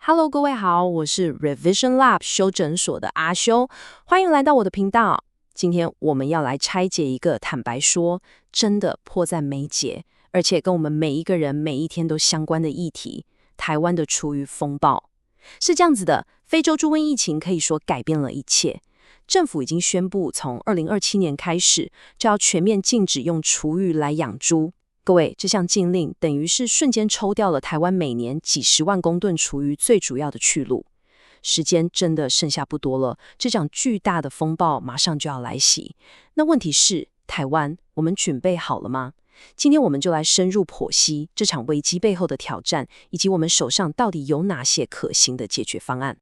Hello，各位好，我是 Revision Lab 修诊所的阿修，欢迎来到我的频道。今天我们要来拆解一个坦白说真的迫在眉睫，而且跟我们每一个人每一天都相关的议题——台湾的厨余风暴。是这样子的，非洲猪瘟疫情可以说改变了一切。政府已经宣布，从2027年开始就要全面禁止用厨余来养猪。各位，这项禁令等于是瞬间抽掉了台湾每年几十万公吨厨余最主要的去路。时间真的剩下不多了，这场巨大的风暴马上就要来袭。那问题是，台湾，我们准备好了吗？今天我们就来深入剖析这场危机背后的挑战，以及我们手上到底有哪些可行的解决方案。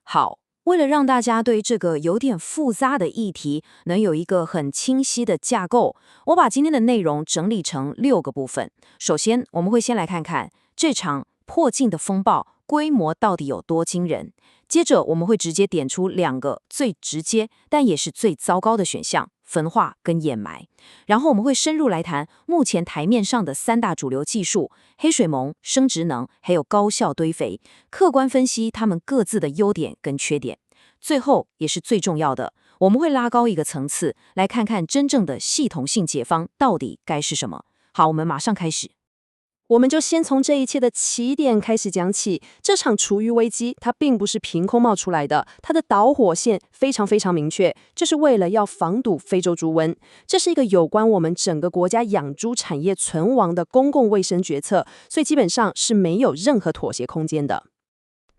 好，为了让大家对这个有点复杂的议题能有一个很清晰的架构，我把今天的内容整理成6个部分。首先，我们会先来看看这场迫近的风暴规模到底有多惊人。接着，我们会直接点出2个最直接但也是最糟糕的选项：焚化跟掩埋。然后我们会深入来谈目前台面上的3大主流技术：黑水虻、生质能，还有高效堆肥，客观分析它们各自的优点跟缺点。最后也是最重要的，我们会拉高一个层次，来看看真正的系统性解方到底该是什么。好，我们马上开始。我们就先从这一切的起点开始讲起。这场厨余危机，它并不是凭空冒出来的，它的导火线非常明确，就是为了要防堵非洲猪瘟。这是一个有关我们整个国家养猪产业存亡的公共卫生决策，所以基本上是没有任何妥协空间的。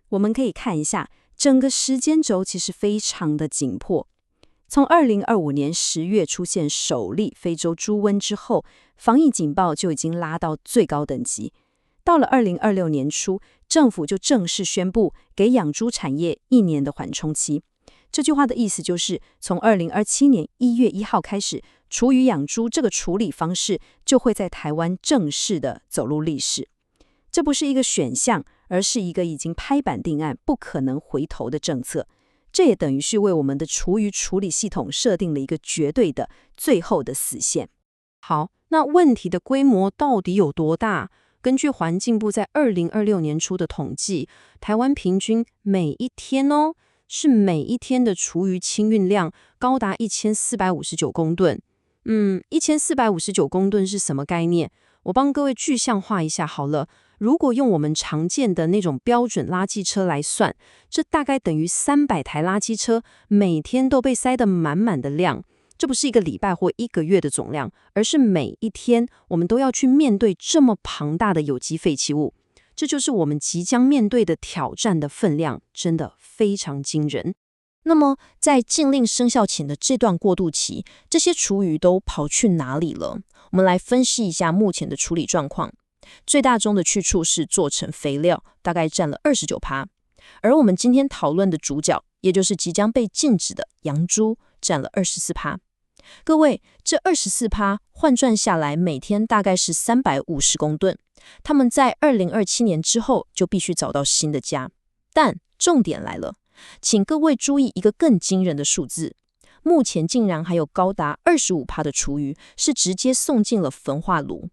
我们可以看一下，整个时间轴其实非常的紧迫。从2025年10月出现首例非洲猪瘟之后，防疫警报就已经拉到最高等级。到了2026年初，政府就正式宣布给养猪产业1年的缓冲期。这句话的意思就是，从2027年1月1号开始，厨余养猪这个处理方式就会在台湾正式的走入历史。这不是一个选项，而是一个已经拍板定案、不可能回头的政策。这也等于是为我们的厨余处理系统设定了一个绝对的最后的死线。好，那问题的规模到底有多大？根据环境部在2026年初的统计，台湾平均每一天是每一天的厨余清运量高达1459公吨。1459公吨是什么概念？我帮各位具象化一下好了。如果用我们常见的那种标准垃圾车来算，这大概等于300台垃圾车每天都被塞得满满的量。这不是一个礼拜或1个月的总量，而是每一天我们都要去面对这么庞大的有机废弃物。这就是我们即将面对的挑战的分量，真的非常惊人。那么在禁令生效前的这段过渡期，这些厨余都跑去哪里了？我们来分析一下目前的处理状况。最大宗的去处是做成肥料，大概占了29%，而我们今天讨论的主角，也就是即将被禁止的洋猪，占了24%。各位，这24%换算下来，每天大概是350公吨。他们在2027年之后就必须找到新的家。但重点来了，请各位注意一个更惊人的数字，目前竟然还有高达25%的厨余是直接送进了焚化炉。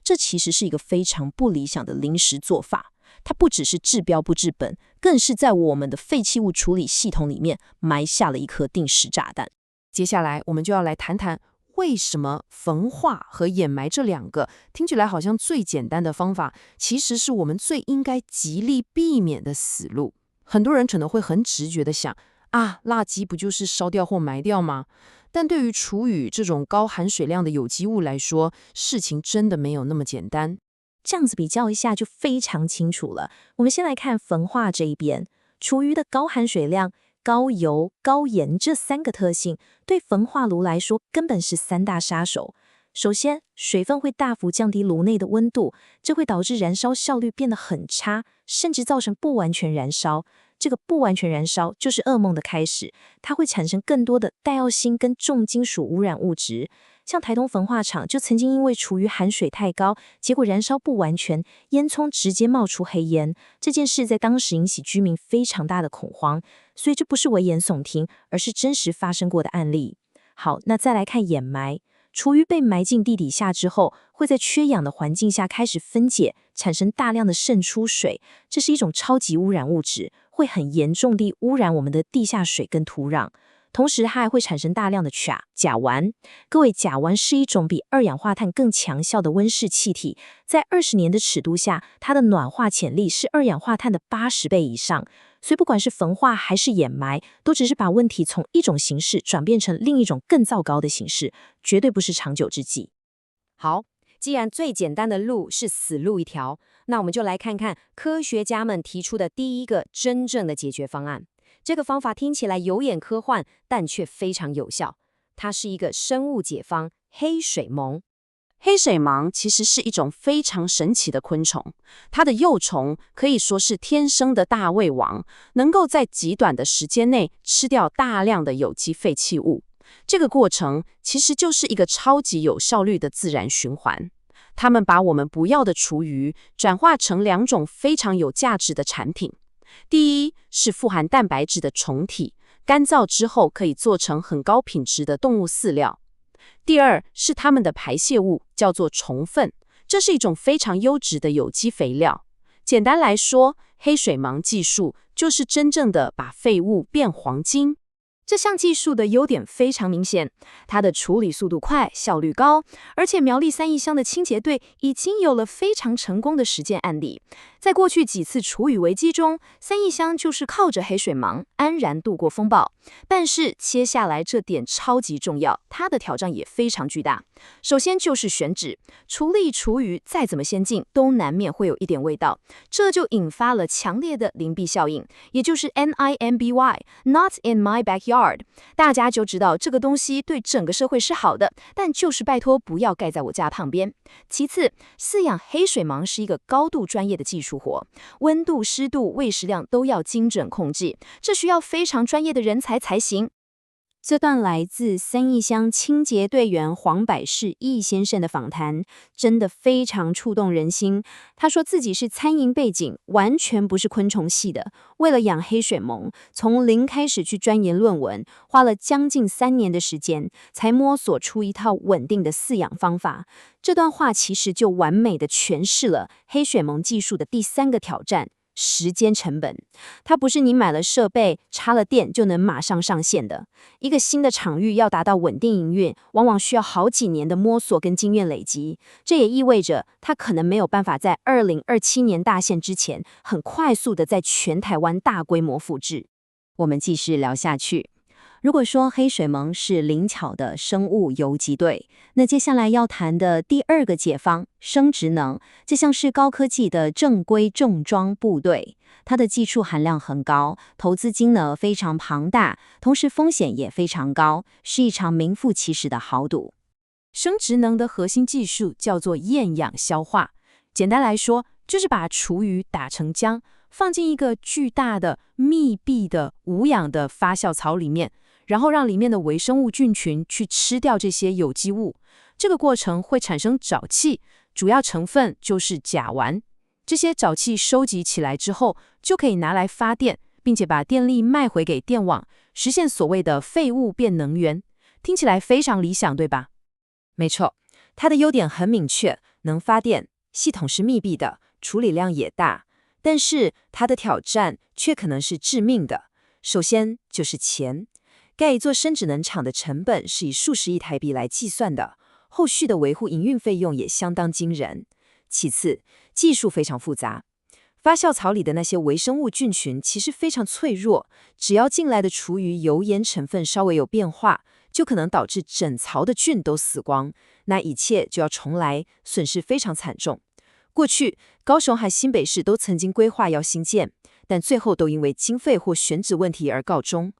这其实是一个非常不理想的临时做法，它不只是治标不治本，更是在我们的废弃物处理系统里面埋下了一颗定时炸弹。接下来我们就要来谈谈，为什么焚化和掩埋这2个听起来好像最简单的方法，其实是我们最应该极力避免的死路。很多人可能会很直觉的想，垃圾不就是烧掉或埋掉吗？但对于厨余这种高含水量的有机物来说，事情真的没有那么简单。这样子比较一下就非常清楚了。我们先来看焚化这一边，厨余的高含水量、高油、高盐这3个特性，对焚化炉来说根本是3大杀手。首先，水分会大幅降低炉内的温度，这会导致燃烧效率变得很差，甚至造成不完全燃烧。这个不完全燃烧就是噩梦的开始，它会产生更多的戴奥辛跟重金属污染物质。像台东焚化厂就曾经因为厨余含水太高，结果燃烧不完全，烟囱直接冒出黑烟。这件事在当时引起居民非常大的恐慌，所以这不是危言耸听，而是真实发生过的案例。好，那再来看掩埋。厨余被埋进地底下之后，会在缺氧的环境下开始分解，产生大量的渗出水，这是一种超级污染物质，会很严重地污染我们的地下水跟土壤。同时，它还会产生大量的甲烷。各位，甲烷是一种比二氧化碳更强效的温室气体，在20年的尺度下，它的暖化潜力是二氧化碳的80倍以上。所以，不管是焚化还是掩埋，都只是把问题从一种形式转变成另一种更糟糕的形式，绝对不是长久之计。好，既然最简单的路是死路一条，那我们就来看看科学家们提出的第一个真正的解决方案。这个方法听起来有点科幻，但却非常有效。它是一个生物解方——黑水虻。黑水虻其实是一种非常神奇的昆虫，它的幼虫可以说是天生的大胃王，能够在极短的时间内吃掉大量的有机废弃物。这个过程其实就是一个超级有效率的自然循环。它们把我们不要的厨余转化成2种非常有价值的产品。第一是富含蛋白质的虫体，干燥之后可以做成很高品质的动物饲料。第二是它们的排泄物，叫做虫粪，这是一种非常优质的有机肥料。简单来说，黑水虻技术就是真正的把废物变黄金。这项技术的优点非常明显，它的处理速度快，效率高，而且苗栗三义乡的清洁队已经有了非常成功的实践案例。在过去几次厨余危机中，三义乡就是靠着黑水虻安然度过风暴。但是接下来这点超级重要，它的挑战也非常巨大。首先就是选址，处理厨余再怎么先进，都难免会有一点味道，这就引发了强烈的邻避效应，也就是 NIMBY，Not in my backyard。大家就知道这个东西对整个社会是好的，但就是拜托不要盖在我家旁边。其次，饲养黑水虻是一个高度专业的技术活，温度、湿度、喂食量都要精准控制，这需要非常专业的人才才行。这段来自三义乡清洁队员黄百世易先生的访谈，真的非常触动人心。他说自己是餐饮背景，完全不是昆虫系的，为了养黑水虻，从零开始去钻研论文，花了将近3年的时间，才摸索出一套稳定的饲养方法。这段话其实就完美的诠释了黑水虻技术的第3个挑战。时间成本，它不是你买了设备、插了电就能马上上线的。一个新的场域要达到稳定营运，往往需要好几年的摸索跟经验累积。这也意味着它可能没有办法在2027年大限之前，很快速的在全台湾大规模复制。我们继续聊下去。如果说黑水虻是灵巧的生物游击队，那接下来要谈的第2个解方生质能，这像是高科技的正规重装部队，它的技术含量很高，投资金额非常庞大，同时风险也非常高，是一场名副其实的豪赌。生质能的核心技术叫做厌氧消化，简单来说就是把厨余打成浆，放进一个巨大的密闭的无氧的发酵槽里面，然后让里面的微生物菌群去吃掉这些有机物。这个过程会产生沼气，主要成分就是甲烷。这些沼气收集起来之后，就可以拿来发电，并且把电力卖回给电网，实现所谓的废物变能源。听起来非常理想，对吧？没错，它的优点很明确，能发电，系统是密闭的，处理量也大。但是它的挑战却可能是致命的。首先就是钱。盖一座生质能厂的成本是以数十亿台币来计算的，后续的维护营运费用也相当惊人。其次，技术非常复杂，发酵槽里的那些微生物菌群其实非常脆弱，只要进来的厨余油盐成分稍微有变化，就可能导致整槽的菌都死光，那一切就要重来，损失非常惨重。过去，高雄和新北市都曾经规划要新建，但最后都因为经费或选址问题而告终。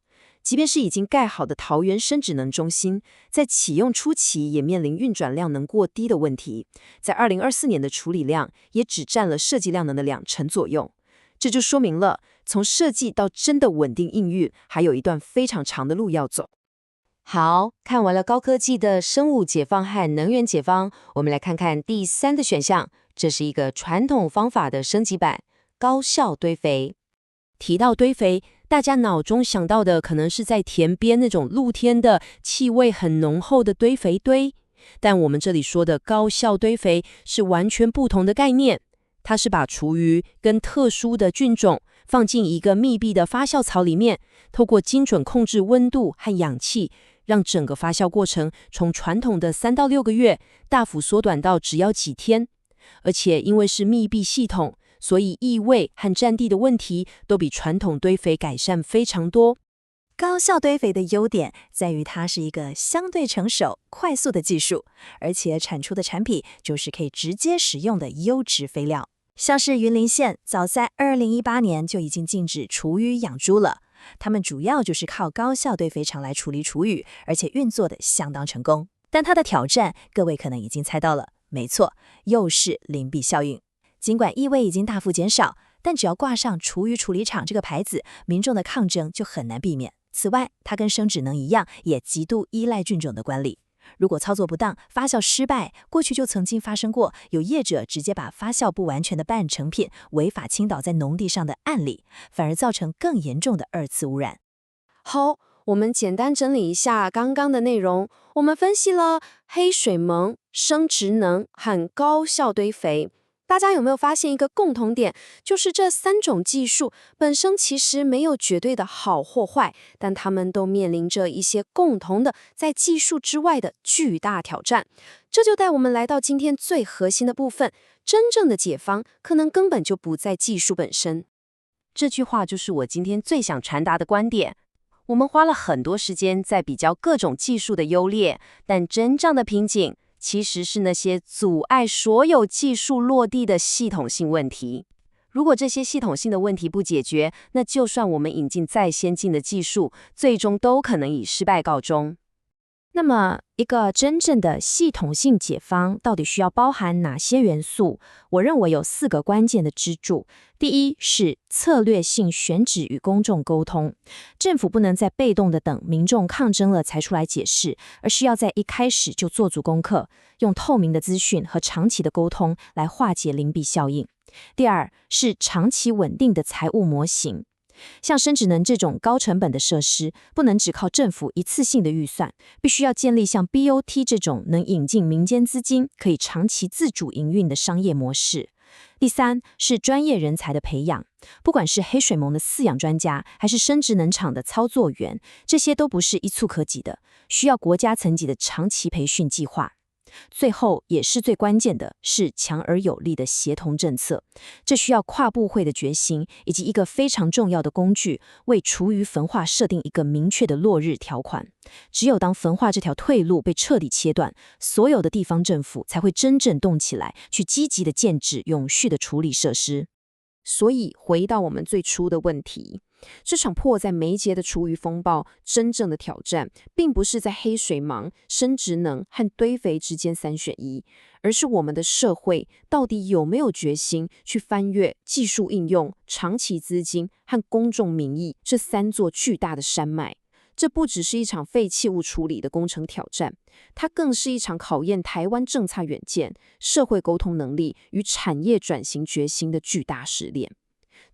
即便是已经盖好的桃园生质能中心，在启用初期也面临运转量能过低的问题，在2024年的处理量也只占了设计量能的2成左右。这就说明了，从设计到真的稳定应运，还有一段非常长的路要走。好，看完了高科技的生物解放和能源解放，我们来看看第3的选项，这是一个传统方法的升级版——高效堆肥。提到堆肥，大家脑中想到的可能是在田边那种露天的、气味很浓厚的堆肥堆，但我们这里说的高效堆肥是完全不同的概念。它是把厨余跟特殊的菌种放进一个密闭的发酵槽里面，透过精准控制温度和氧气，让整个发酵过程从传统的3到6个月大幅缩短到只要几天。而且因为是密闭系统，所以异味和占地的问题都比传统堆肥改善非常多。高效堆肥的优点在于它是一个相对成熟、快速的技术，而且产出的产品就是可以直接使用的优质肥料。像是云林县早在2018年就已经禁止厨余养猪了，他们主要就是靠高效堆肥厂来处理厨余，而且运作的相当成功。但它的挑战，各位可能已经猜到了，没错，又是邻避效应。尽管异味已经大幅减少，但只要挂上厨余处理厂这个牌子，民众的抗争就很难避免。此外，它跟生质能一样，也极度依赖菌种的管理。如果操作不当，发酵失败，过去就曾经发生过有业者直接把发酵不完全的半成品违法倾倒在农地上的案例，反而造成更严重的2次污染。好，我们简单整理一下刚刚的内容。我们分析了黑水虻、生质能和高效堆肥。大家有没有发现一个共同点，就是这3种技术本身其实没有绝对的好或坏，但它们都面临着一些共同的在技术之外的巨大挑战。这就带我们来到今天最核心的部分，真正的解方可能根本就不在技术本身。这句话就是我今天最想传达的观点。我们花了很多时间在比较各种技术的优劣，但真正的瓶颈其实是那些阻碍所有技术落地的系统性问题。如果这些系统性的问题不解决，那就算我们引进再先进的技术，最终都可能以失败告终。那么，一个真正的系统性解方到底需要包含哪些元素？我认为有4个关键的支柱。第一是策略性选址与公众沟通，政府不能再被动的等民众抗争了才出来解释，而是要在一开始就做足功课，用透明的资讯和长期的沟通来化解邻避效应。第二是长期稳定的财务模型。像生质能这种高成本的设施，不能只靠政府一次性的预算，必须要建立像 BOT 这种能引进民间资金、可以长期自主营运的商业模式。第三是专业人才的培养，不管是黑水虻的饲养专家，还是生质能厂的操作员，这些都不是一蹴可及的，需要国家层级的长期培训计划。最后也是最关键的是强而有力的协同政策，这需要跨部会的决心，以及一个非常重要的工具，为厨余焚化设定一个明确的落日条款。只有当焚化这条退路被彻底切断，所有的地方政府才会真正动起来，去积极的建置永续的处理设施。所以回到我们最初的问题，这场迫在眉睫的厨余风暴，真正的挑战并不是在黑水虻、生质能和堆肥之间3选1，而是我们的社会到底有没有决心去翻越技术应用、长期资金和公众民意这3座巨大的山脉。这不只是一场废弃物处理的工程挑战，它更是一场考验台湾政策远见、社会沟通能力与产业转型决心的巨大实验。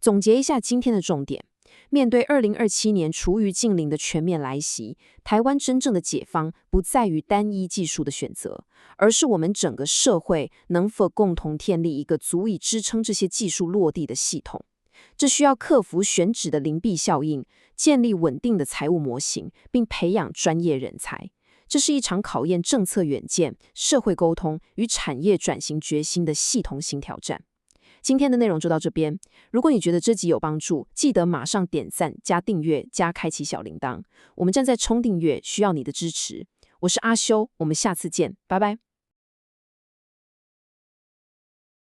总结一下今天的重点，面对2027年厨余净零的全面来袭，台湾真正的解方不在于单一技术的选择，而是我们整个社会能否共同建立一个足以支撑这些技术落地的系统。这需要克服选址的邻避效应，建立稳定的财务模型，并培养专业人才。这是一场考验政策远见、社会沟通与产业转型决心的系统性挑战。今天的内容就到这边。如果你觉得这集有帮助，记得马上点赞、加订阅、加开启小铃铛。我们正在冲订阅，需要你的支持。我是阿修，我们下次见，拜拜。